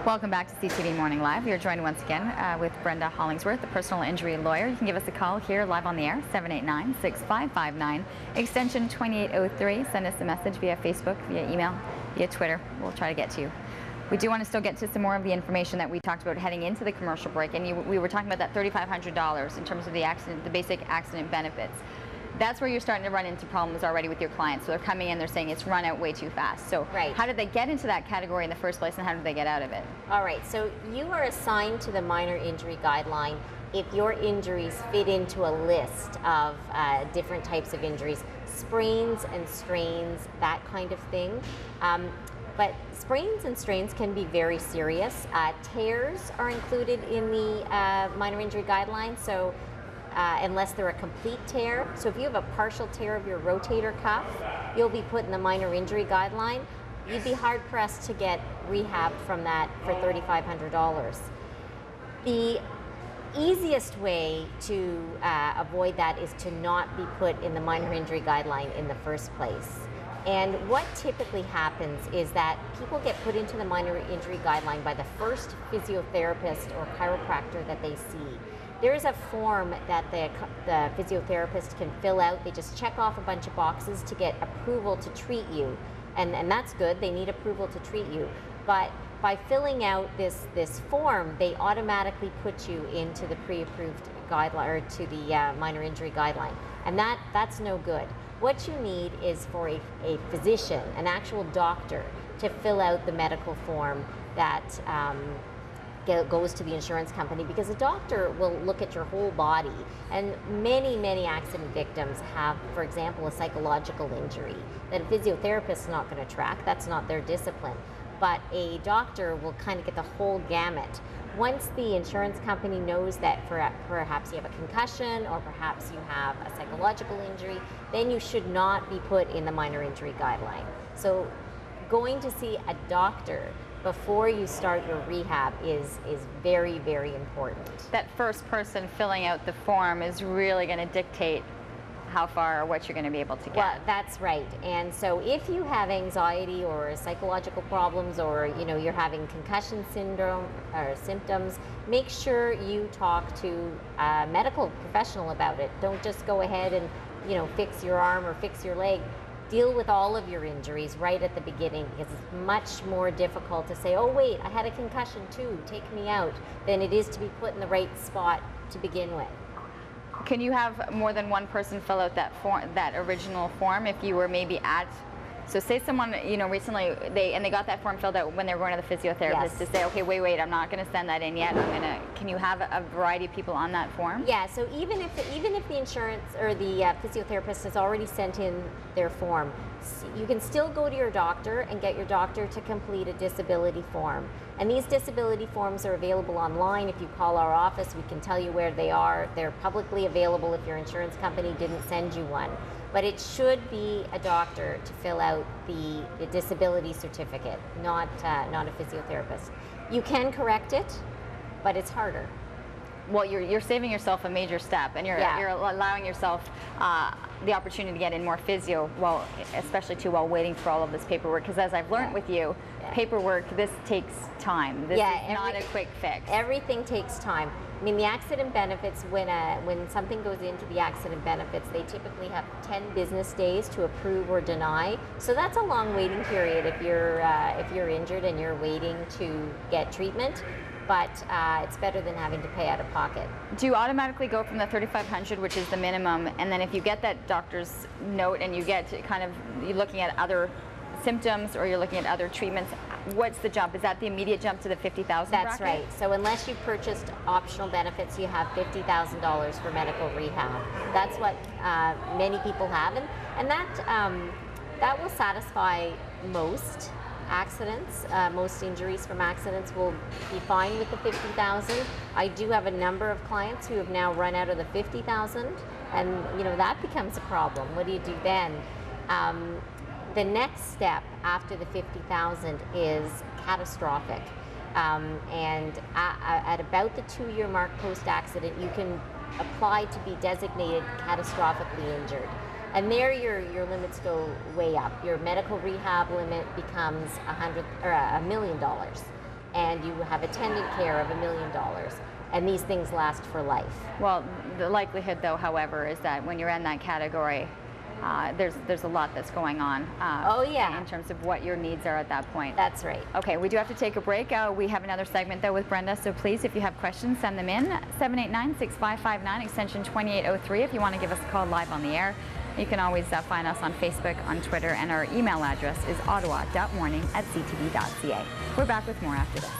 Welcome back to CTV Morning Live. You're joined once again with Brenda Hollingsworth, the personal injury lawyer. You can give us a call here live on the air, 789-6559, extension 2803. Send us a message via Facebook, via email, via Twitter. We'll try to get to you. We do want to still get to some more of the information that we talked about heading into the commercial break, and we were talking about that $3,500 in terms of the basic accident benefits. That's where you're starting to run into problems already with your clients. So they're coming in, they're saying it's run out way too fast. So how did they get into that category in the first place, and how did they get out of it? All right, so you are assigned to the minor injury guideline if your injuries fit into a list of different types of injuries, sprains and strains, that kind of thing. But sprains and strains can be very serious. Tears are included in the minor injury guideline, so unless they're a complete tear. So if you have a partial tear of your rotator cuff, you'll be put in the minor injury guideline. You'd be hard pressed to get rehab from that for $3,500. The easiest way to avoid that is to not be put in the minor injury guideline in the first place. And what typically happens is that people get put into the minor injury guideline by the first physiotherapist or chiropractor that they see. There is a form that the physiotherapist can fill out. They just check off a bunch of boxes to get approval to treat you. And that's good, they need approval to treat you. But by filling out this form, they automatically put you into the pre-approved guideline, or to the minor injury guideline. And that's no good. What you need is for a physician, an actual doctor, to fill out the medical form that goes to the insurance company, because a doctor will look at your whole body, and many accident victims have, for example, a psychological injury that a physiotherapist is not going to track. That's not their discipline, but a doctor will kind of get the whole gamut. Once the insurance company knows that perhaps you have a concussion or perhaps you have a psychological injury, then you should not be put in the minor injury guideline. So going to see a doctor before you start your rehab is very important. That first person filling out the form is really going to dictate how far or what you're going to be able to get. Well, that's right. And so if you have anxiety or psychological problems, or you're having concussion syndrome or symptoms, make sure you talk to a medical professional about it. Don't just go ahead and fix your arm or fix your leg. Deal with all of your injuries right at the beginning, because it's much more difficult to say, oh wait, I had a concussion too, take me out, than it is to be put in the right spot to begin with. Can you have more than one person fill out that form, that original form, if you were maybe so say someone, recently they got that form filled out when they were going to the physiotherapist, to say, okay, wait, I'm not going to send that in yet. Can you have a variety of people on that form? Yeah. So even if the insurance or the physiotherapist has already sent in their form, you can still go to your doctor and get your doctor to complete a disability form. And these disability forms are available online. If you call our office, we can tell you where they are. They're publicly available if your insurance company didn't send you one. But it should be a doctor to fill out the disability certificate, not a physiotherapist. You can correct it, but it's harder. Well, you're saving yourself a major step, and you're allowing yourself the opportunity to get in more physio, especially while waiting for all of this paperwork. Because as I've learned with you, paperwork, this takes time. This is not a quick fix. Everything takes time. I mean, the accident benefits, when something goes into the accident benefits, they typically have 10 business days to approve or deny. So that's a long waiting period if you're injured and you're waiting to get treatment. But it's better than having to pay out of pocket. Do you automatically go from the $3,500, which is the minimum, and then if you get that doctor's note and you get to you're looking at other symptoms or you're looking at other treatments, what's the jump? Is that the immediate jump to the $50,000 That's right. So unless you purchased optional benefits, you have $50,000 for medical rehab. That's what many people have, and that will satisfy most accidents. Most injuries from accidents will be fine with the $50,000. I do have a number of clients who have now run out of the $50,000, and that becomes a problem. What do you do then? The next step after the $50,000 is catastrophic. And at about the 2-year mark post-accident, you can apply to be designated catastrophically injured. And there your limits go way up. Your medical rehab limit becomes $1 million. and you have attendant care of $1 million. And these things last for life. Well, the likelihood, though, however, is that when you're in that category, there's a lot that's going on. Oh, yeah. In terms of what your needs are at that point. That's right. Okay, we do have to take a break. We have another segment, though, with Brenda, so please, if you have questions, send them in. 789-6559, extension 2803, if you want to give us a call live on the air. You can always find us on Facebook, on Twitter, and our email address is ottawa.morning@ctv.ca. We're back with more after this.